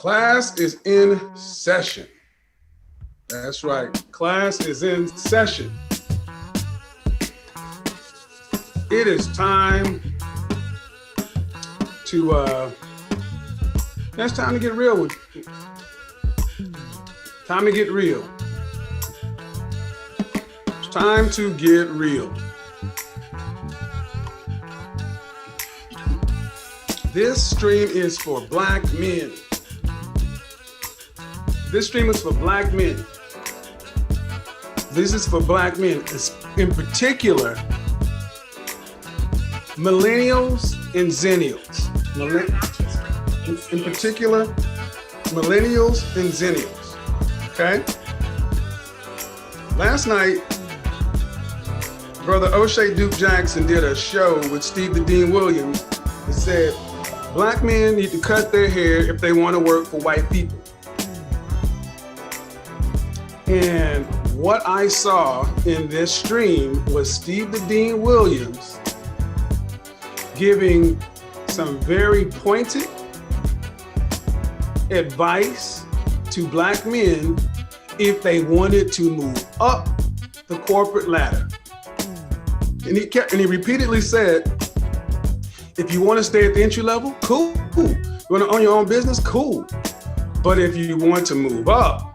Class is in session. That's right. Class is in session. It is time to it's time to get real with you. Time to get real. It's time to get real. This stream is for Black men. This stream is for Black men. This is for Black men, in particular, millennials and zennials. In particular, millennials and zennials. Okay? Last night, Brother O'Shea Duke Jackson did a show with Steve the Dean Williams that said, Black men need to cut their hair if they want to work for white people. And what I saw in this stream was Steve the Dean Williams giving some very pointed advice to Black men if they wanted to move up the corporate ladder. And he repeatedly said, if you want to stay at the entry level, cool. You want to own your own business, cool. But if you want to move up,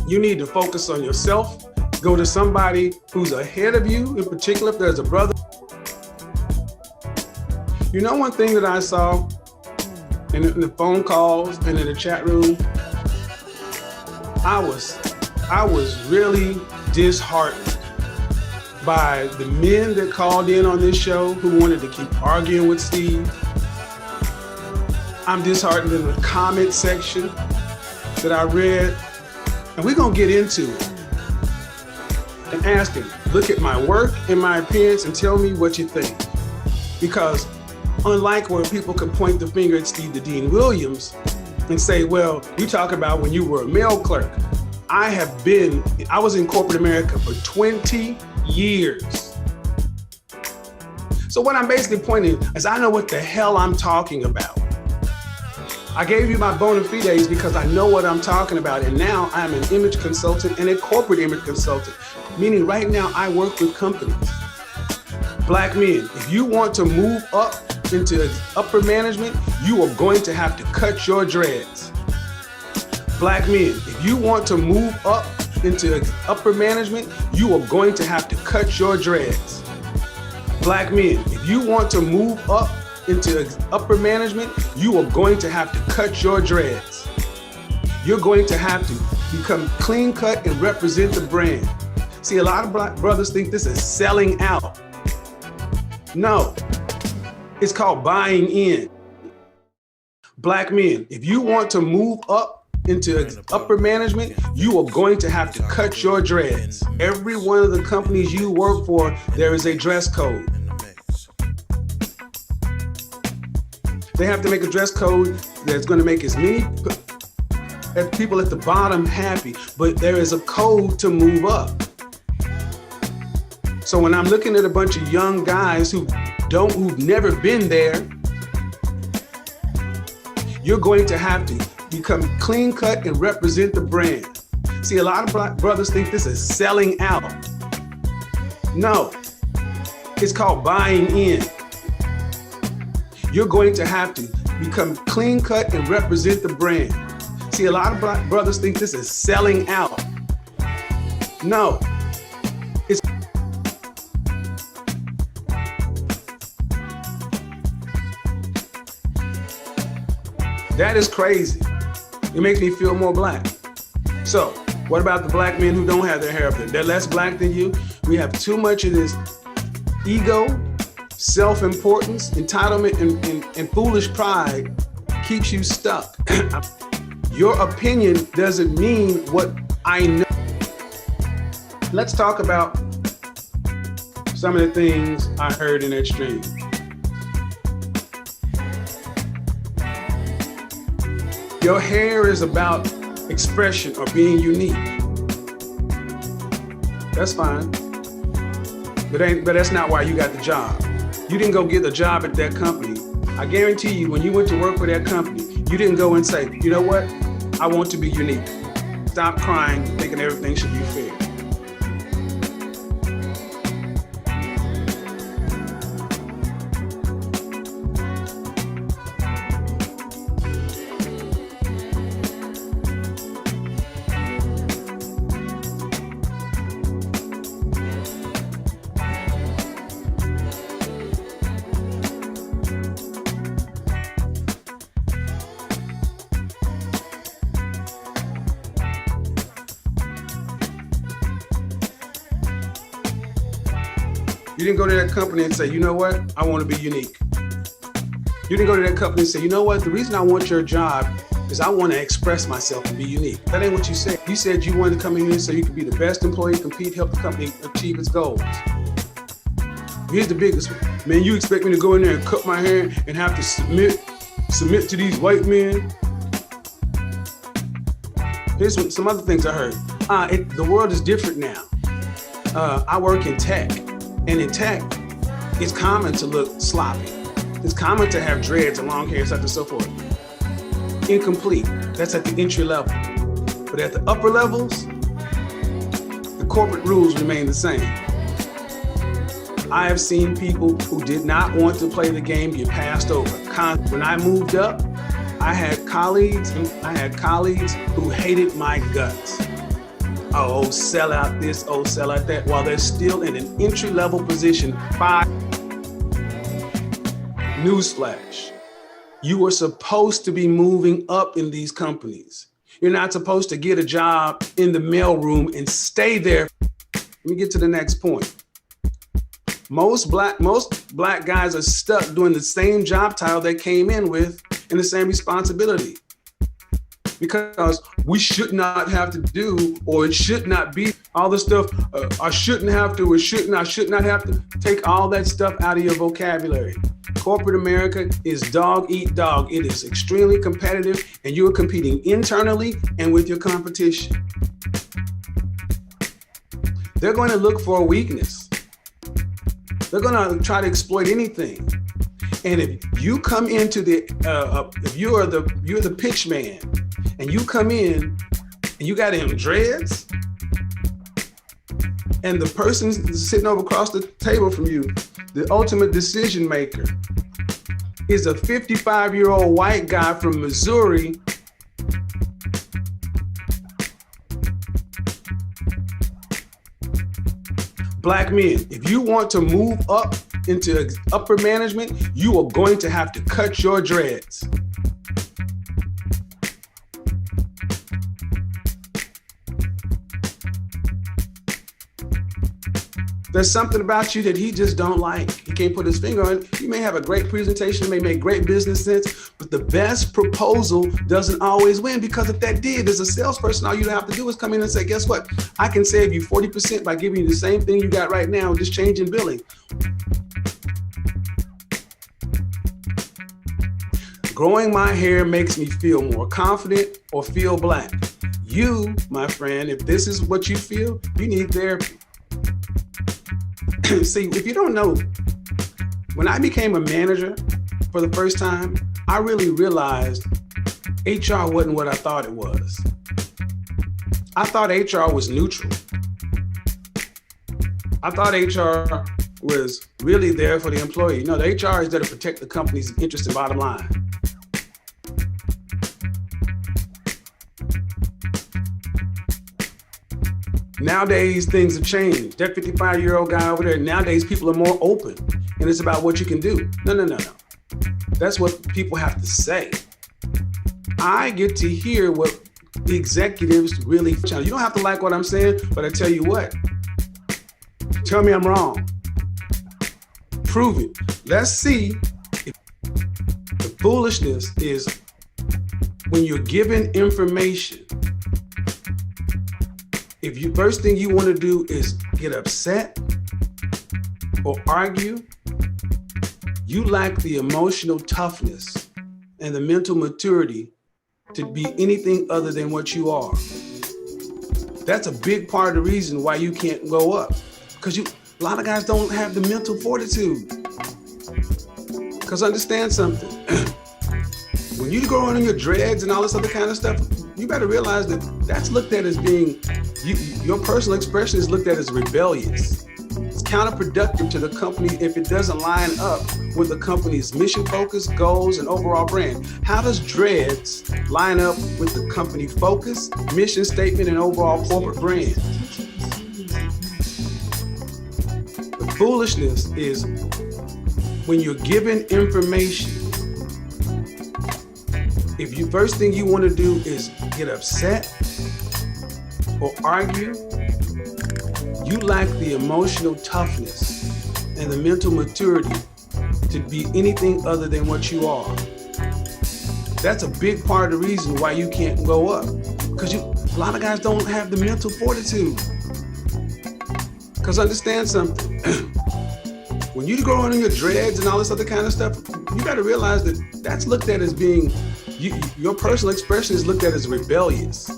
you need to focus on yourself. Go to somebody who's ahead of you, in particular if there's a brother. You know one thing that I saw in the phone calls and in the chat room? I was really disheartened by the men that called in on this show who wanted to keep arguing with Steve. I'm disheartened in the comment section that I read. And we're gonna get into it and ask him, look at my work and my appearance and tell me what you think. Because unlike where people can point the finger at Steve the Dean Williams and say, well, you talk about when you were a mail clerk. I was in corporate America for 20 years. So what I'm basically pointing is I know what the hell I'm talking about. I gave you my bona fides because I know what I'm talking about. And now I'm an image consultant and a corporate image consultant, meaning right now I work with companies. Black men, if you want to move up into upper management, you are going to have to cut your dreads. Black men, if you want to move up into upper management, you are going to have to cut your dreads. Black men, if you want to move up into upper management, you are going to have to cut your dreads. You're going to have to become clean cut and represent the brand. See, a lot of Black brothers think this is selling out. No, it's called buying in. Black men, if you want to move up into upper management, you are going to have to cut your dreads. Every one of the companies you work for, there is a dress code. They have to make a dress code that's going to make as many people at the bottom happy, but there is a code to move up. So when I'm looking at a bunch of young guys who've never been there, you're going to have to become clean cut and represent the brand. See, a lot of Black brothers think this is selling out. No, it's called buying in. You're going to have to become clean cut and represent the brand. See, a lot of Black brothers think this is selling out. No, it's that is crazy. It makes me feel more Black. So, what about the Black men who don't have their hair up there? They're less Black than you. We have too much of this ego, self-importance, entitlement, and foolish pride keeps you stuck. Your opinion doesn't mean what I know. Let's talk about some of the things I heard in that stream. Your hair is about expression or being unique. That's fine. But that's not why you got the job. You didn't go get a job at that company. I guarantee you, when you went to work for that company, You didn't go and say, you know what? I want to be unique. Stop crying, thinking everything should be fair. You didn't go to that company and say, you know what? I want to be unique. You didn't go to that company and say, you know what? The reason I want your job is I want to express myself and be unique. That ain't what you said. You said you wanted to come in here so you could be the best employee, compete, help the company achieve its goals. Here's the biggest one. Man, you expect me to go in there and cut my hair and have to submit to these white men? Here's some other things I heard. The world is different now. I work in tech. And in tech, it's common to look sloppy. It's common to have dreads and long hair, such and so forth. Incomplete. That's at the entry level. But at the upper levels, the corporate rules remain the same. I have seen people who did not want to play the game get passed over. When I moved up, I had colleagues who hated my guts. Oh, sell out this, oh, sell out that, while they're still in an entry-level position. Newsflash, you are supposed to be moving up in these companies. You're not supposed to get a job in the mailroom and stay there. Let me get to the next point. Most black guys are stuck doing the same job title they came in with and the same responsibility. Because we should not have to do, or it should not be all this stuff. I shouldn't have to, I should not have to. Take all that stuff out of your vocabulary. Corporate America is dog eat dog. It is extremely competitive, and you're competing internally and with your competition. They're going to look for a weakness. They're going to try to exploit anything. And if you come into if you're the pitch man, and you come in and you got him dreads, and the person sitting over across the table from you, the ultimate decision maker, is a 55-year-old white guy from Missouri, black men, if you want to move up into upper management, you are going to have to cut your dreads. There's something about you that he just don't like. He can't put his finger on it. You may have a great presentation, may make great business sense, but the best proposal doesn't always win, because if that did, as a salesperson, all you have to do is come in and say, guess what? I can save you 40% by giving you the same thing you got right now, just changing billing. Growing my hair makes me feel more confident or feel black. You, my friend, if this is what you feel, you need therapy. See, if you don't know, when I became a manager for the first time, I really realized HR wasn't what I thought it was. I thought HR was neutral. I thought HR was really there for the employee. No, the HR is there to protect the company's interest and bottom line. Nowadays, things have changed. That 55-year-old guy over there, nowadays people are more open, and it's about what you can do. No. That's what people have to say. I get to hear what the executives really tell. You don't have to like what I'm saying, but I tell you what, tell me I'm wrong. Prove it. Let's see if the foolishness is when you're given information. If you first thing you want to do is get upset or argue, you lack the emotional toughness and the mental maturity to be anything other than what you are. That's a big part of the reason why you can't go up, because a lot of guys don't have the mental fortitude. Because understand something, when you go on your dreads and all this other kind of stuff, you better realize that that's looked at as being, your personal expression is looked at as rebellious. It's counterproductive to the company if it doesn't line up with the company's mission focus, goals, and overall brand. How does dreads line up with the company focus, mission statement, and overall corporate brand? The foolishness is when you're given information, if you first thing you want to do is get upset or argue, you lack the emotional toughness and the mental maturity to be anything other than what you are. That's a big part of the reason why you can't go up, because a lot of guys don't have the mental fortitude. Because understand something, when you grow on your dreads and all this other kind of stuff, you got to realize that that's looked at as being, your personal expression is looked at as rebellious.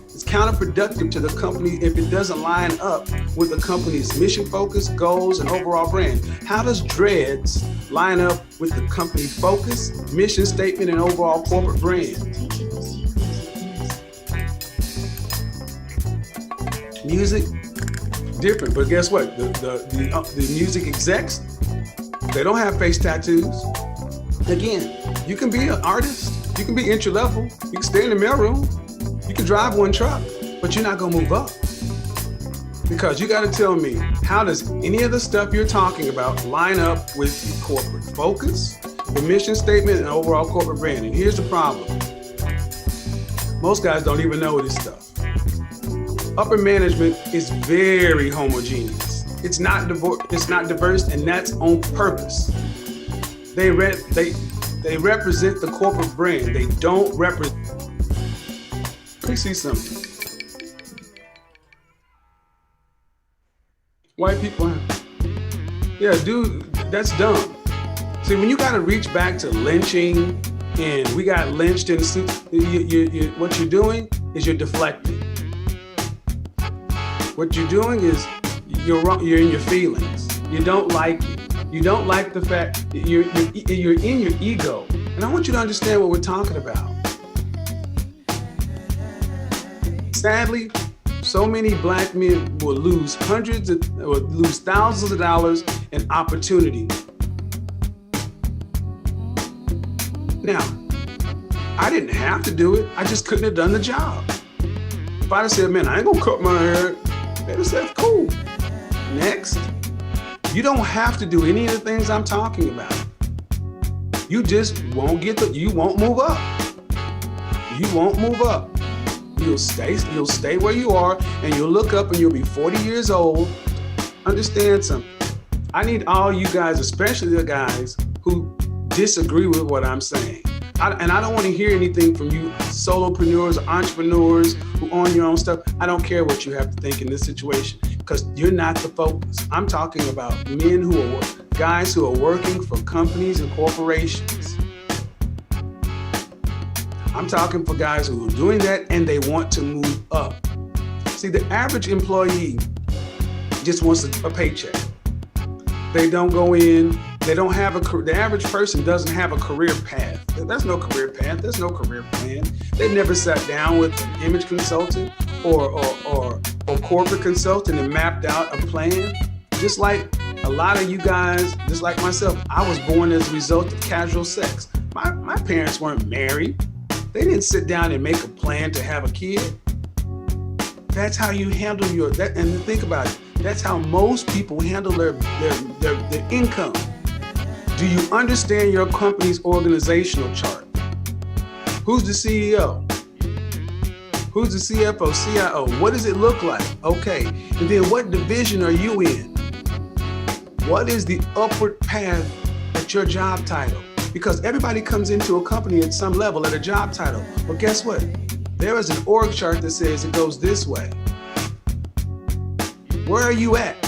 It's counterproductive to the company if it doesn't line up with the company's mission focus, goals, and overall brand. How does dreads line up with the company focus, mission statement, and overall corporate brand? Music, different, but guess what? The music execs, they don't have face tattoos. Again, you can be an artist, you can be entry level, you can stay in the mailroom, you can drive one truck, but you're not gonna move up. Because you gotta tell me, how does any of the stuff you're talking about line up with the corporate focus, the mission statement, and overall corporate brand? And here's the problem. Most guys don't even know this stuff. Upper management is very homogeneous. It's not diverse, and that's on purpose. They represent the corporate brand. They don't represent. Let me see something. White people, yeah, dude, that's dumb. See, when you gotta reach back to lynching, and we got lynched in what you're doing is you're deflecting. What you're doing is you're in your feelings. You don't like it. You don't like the fact that you're in your ego. And I want you to understand what we're talking about. Sadly, so many black men will lose thousands of dollars in opportunity. Now, I didn't have to do it. I just couldn't have done the job. If I'd have said, man, I ain't gonna cut my hair, they'd have said, cool. Next. You don't have to do any of the things I'm talking about. You just won't you won't move up. You won't move up. You'll stay where you are, and you'll look up and you'll be 40 years old. Understand something. I need all you guys, especially the guys who disagree with what I'm saying. And I don't want to hear anything from you solopreneurs, entrepreneurs who own your own stuff. I don't care what you have to think in this situation, because you're not the focus. I'm talking about guys who are working for companies and corporations. I'm talking for guys who are doing that and they want to move up. See, the average employee just wants a paycheck. They don't go in, the average person doesn't have a career path. There's no career path, there's no career plan. They've never sat down with an image consultant or corporate consultant and mapped out a plan. Just like a lot of you guys, just like myself, I was born as a result of casual sex. My parents weren't married. They didn't sit down and make a plan to have a kid. That's how you handle and think about it. That's how most people handle their income. Do you understand your company's organizational chart? Who's the CEO? Who's the CFO, CIO? What does it look like? Okay, and then what division are you in? What is the upward path at your job title? Because everybody comes into a company at some level at a job title. But guess what? There is an org chart that says it goes this way. Where are you at?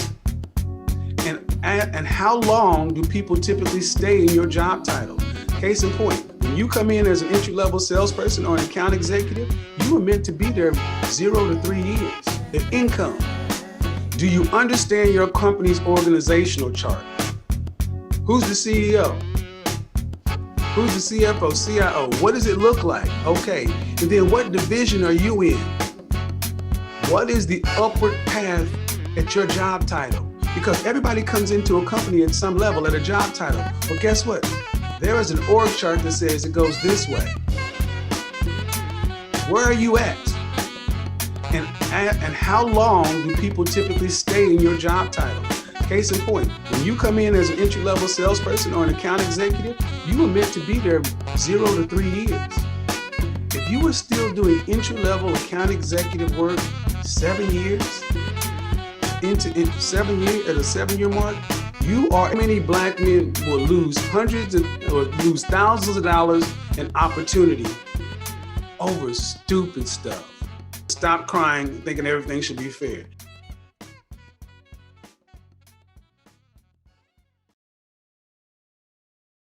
And how long do people typically stay in your job title? Case in point, when you come in as an entry-level salesperson or an account executive, you were meant to be there 0 to 3 years. The income. Do you understand your company's organizational chart? Who's the CEO? Who's the CFO, CIO? What does it look like? Okay. And then what division are you in? What is the upward path at your job title? Because everybody comes into a company at some level at a job title. Well, guess what? There is an org chart that says it goes this way. Where are you at? And how long do people typically stay in your job title? Case in point, when you come in as an entry-level salesperson or an account executive, you were meant to be there 0 to 3 years. If you were still doing entry-level account executive work 7 years, into 7 years at a 7-year mark, many black men will lose lose thousands of dollars in opportunity over stupid stuff. Stop crying, thinking everything should be fair.